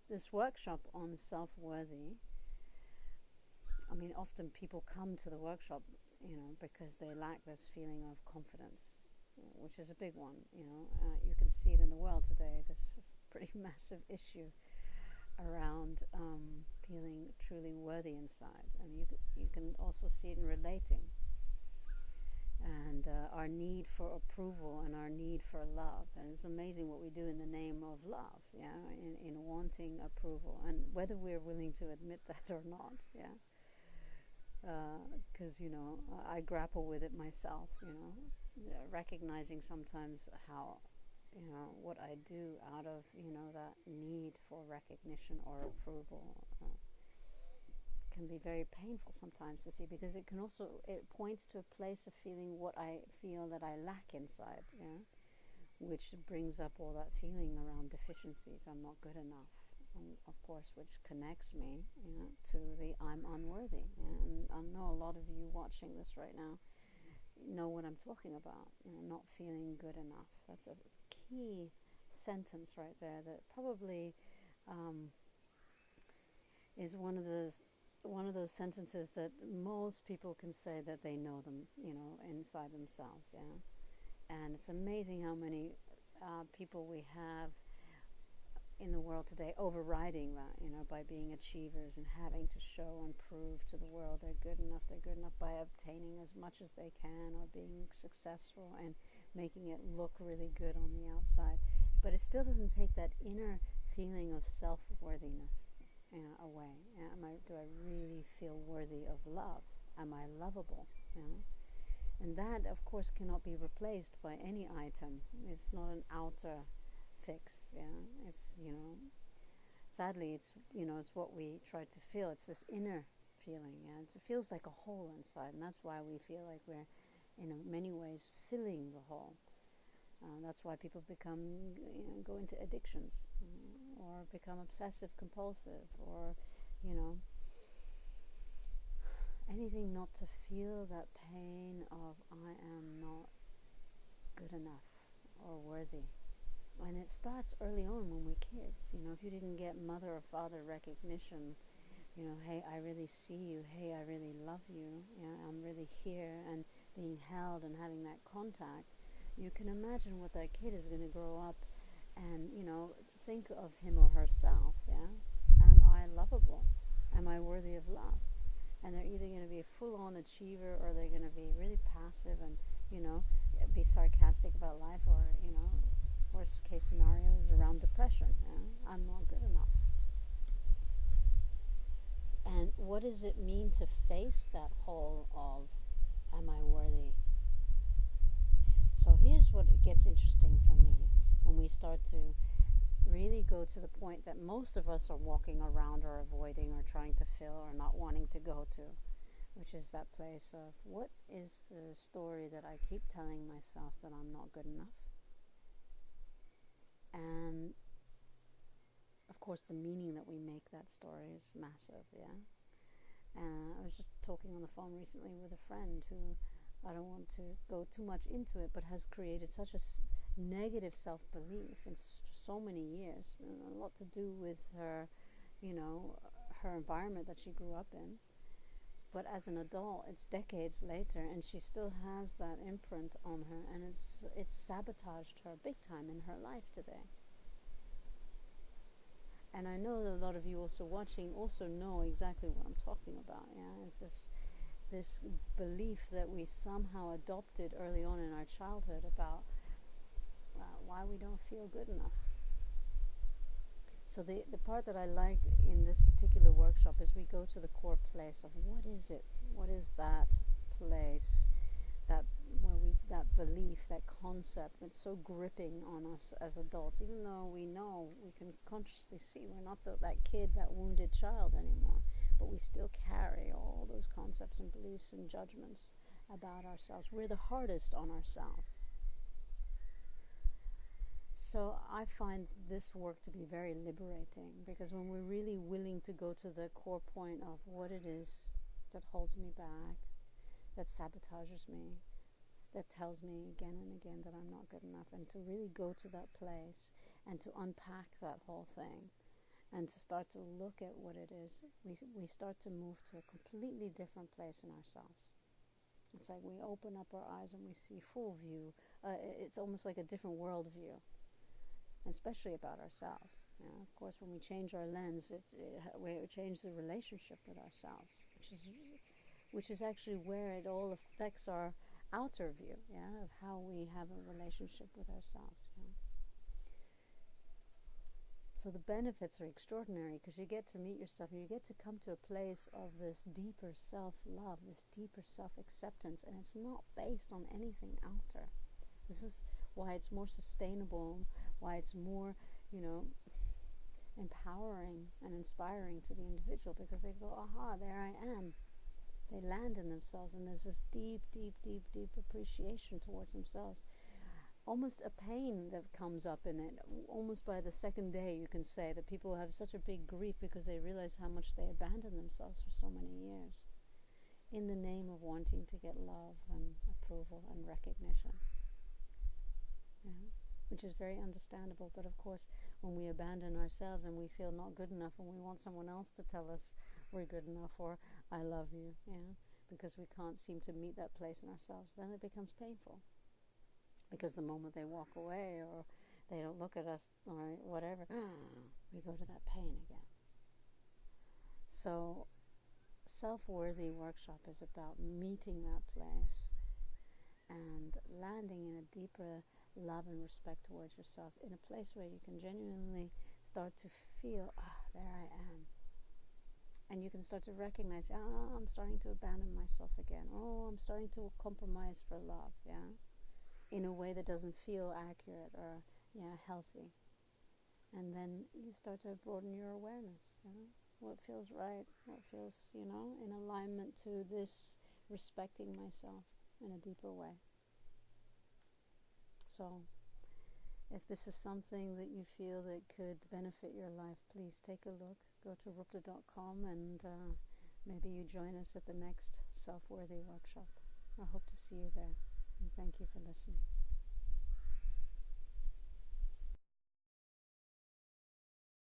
this workshop on self-worthy, I mean, often people come to the workshop, because they lack this feeling of confidence, which is a big one. You can see it in the world today. This is a pretty massive issue around feeling truly worthy inside, and you can also see it in relating, and our need for approval and our need for love. And it's amazing what we do in the name of love, in wanting approval, and whether we're willing to admit that or not, because I grapple with it myself, recognizing sometimes how what I do out of that need for recognition or approval can be very painful sometimes to see, because it points to a place of feeling what I feel that I lack inside, which brings up all that feeling around deficiencies. I'm not good enough, and of course, which connects me to the I'm unworthy. And I know a lot of you watching this right now know what I'm talking about, not feeling good enough. That's a key sentence right there that probably is one of those sentences that most people can say that they know them, inside themselves, And it's amazing how many people we have in the world today overriding that, by being achievers and having to show and prove to the world they're good enough by obtaining as much as they can, or being successful and making it look really good on the outside. But it still doesn't take that inner feeling of self-worthiness away. Do I really feel worthy of love? Am I lovable? And that, of course, cannot be replaced by any item. It's not an outer fix. It's sadly, it's what we try to feel. It's this inner feeling. It feels like a hole inside, and that's why we feel like we're, in many ways, filling the hole. That's why people go into addictions, or become obsessive compulsive, or anything not to feel that pain of I am not good enough or worthy. And it starts early on when we're kids. If you didn't get mother or father recognition, hey, I really see you, hey, I really love you, I'm really here, and being held and having that contact, you can imagine what that kid is going to grow up and, think of him or herself, Am I lovable? Am I worthy of love? And they're either going to be a full-on achiever, or they're going to be really passive and, be sarcastic about life, or, worst case scenarios around depression. I'm not good enough. And what does it mean to face that hole of, am I worthy? So here's what gets interesting for me when we start to really go to the point that most of us are walking around or avoiding or trying to fill or not wanting to go to, which is that place of, what is the story that I keep telling myself that I'm not good enough? And of course the meaning that we make that story is massive, And I was just talking on the phone recently with a friend who, I don't want to go too much into it, but has created such a negative self-belief in so many years, and a lot to do with her, her environment that she grew up in. But as an adult, it's decades later, and she still has that imprint on her, and it's sabotaged her big time in her life today. And I know that a lot of you also watching also know exactly what I'm talking about. It's this belief that we somehow adopted early on in our childhood about why we don't feel good enough. So the part that I like in this particular workshop is we go to the core place of, what is it? What is that place, that belief, that concept that's so gripping on us as adults, even though we know, we can consciously see we're not that kid, that wounded child anymore, but we still carry all those concepts and beliefs and judgments about ourselves. We're the hardest on ourselves. So I find this work to be very liberating, because when we're really willing to go to the core point of what it is that holds me back, that sabotages me, that tells me again and again that I'm not good enough, and to really go to that place and to unpack that whole thing and to start to look at what it is, we start to move to a completely different place in ourselves. It's like we open up our eyes and we see full view. It's almost like a different world view, especially about ourselves. Of course, when we change our lens, we change the relationship with ourselves, which is actually where it all affects our outer view, of how we have a relationship with ourselves. So the benefits are extraordinary, because you get to meet yourself and you get to come to a place of this deeper self-love, this deeper self-acceptance, and it's not based on anything outer. This is why it's more sustainable, why it's more, empowering and inspiring to the individual, because they go, aha, there I am. They land in themselves, and there's this deep, deep, deep, deep appreciation towards themselves. Almost a pain that comes up in it. Almost by the second day, you can say that people have such a big grief because they realize how much they abandoned themselves for so many years in the name of wanting to get love and approval and recognition. Which is very understandable. But of course, when we abandon ourselves and we feel not good enough and we want someone else to tell us we're good enough or I love you, because we can't seem to meet that place in ourselves, then it becomes painful. Because the moment they walk away or they don't look at us or whatever, we go to that pain again. So Self-Worthy Workshop is about meeting that place and landing in a deeper love and respect towards yourself, in a place where you can genuinely start to feel, there I am. And you can start to recognize, I'm starting to abandon myself again. I'm starting to compromise for love, in a way that doesn't feel accurate or healthy. And then you start to broaden your awareness. What feels right, what feels in alignment to this respecting myself in a deeper way. So if this is something that you feel that could benefit your life, please take a look. Go to Rupda.com and maybe you join us at the next Self-Worthy Workshop. I hope to see you there. And thank you for listening.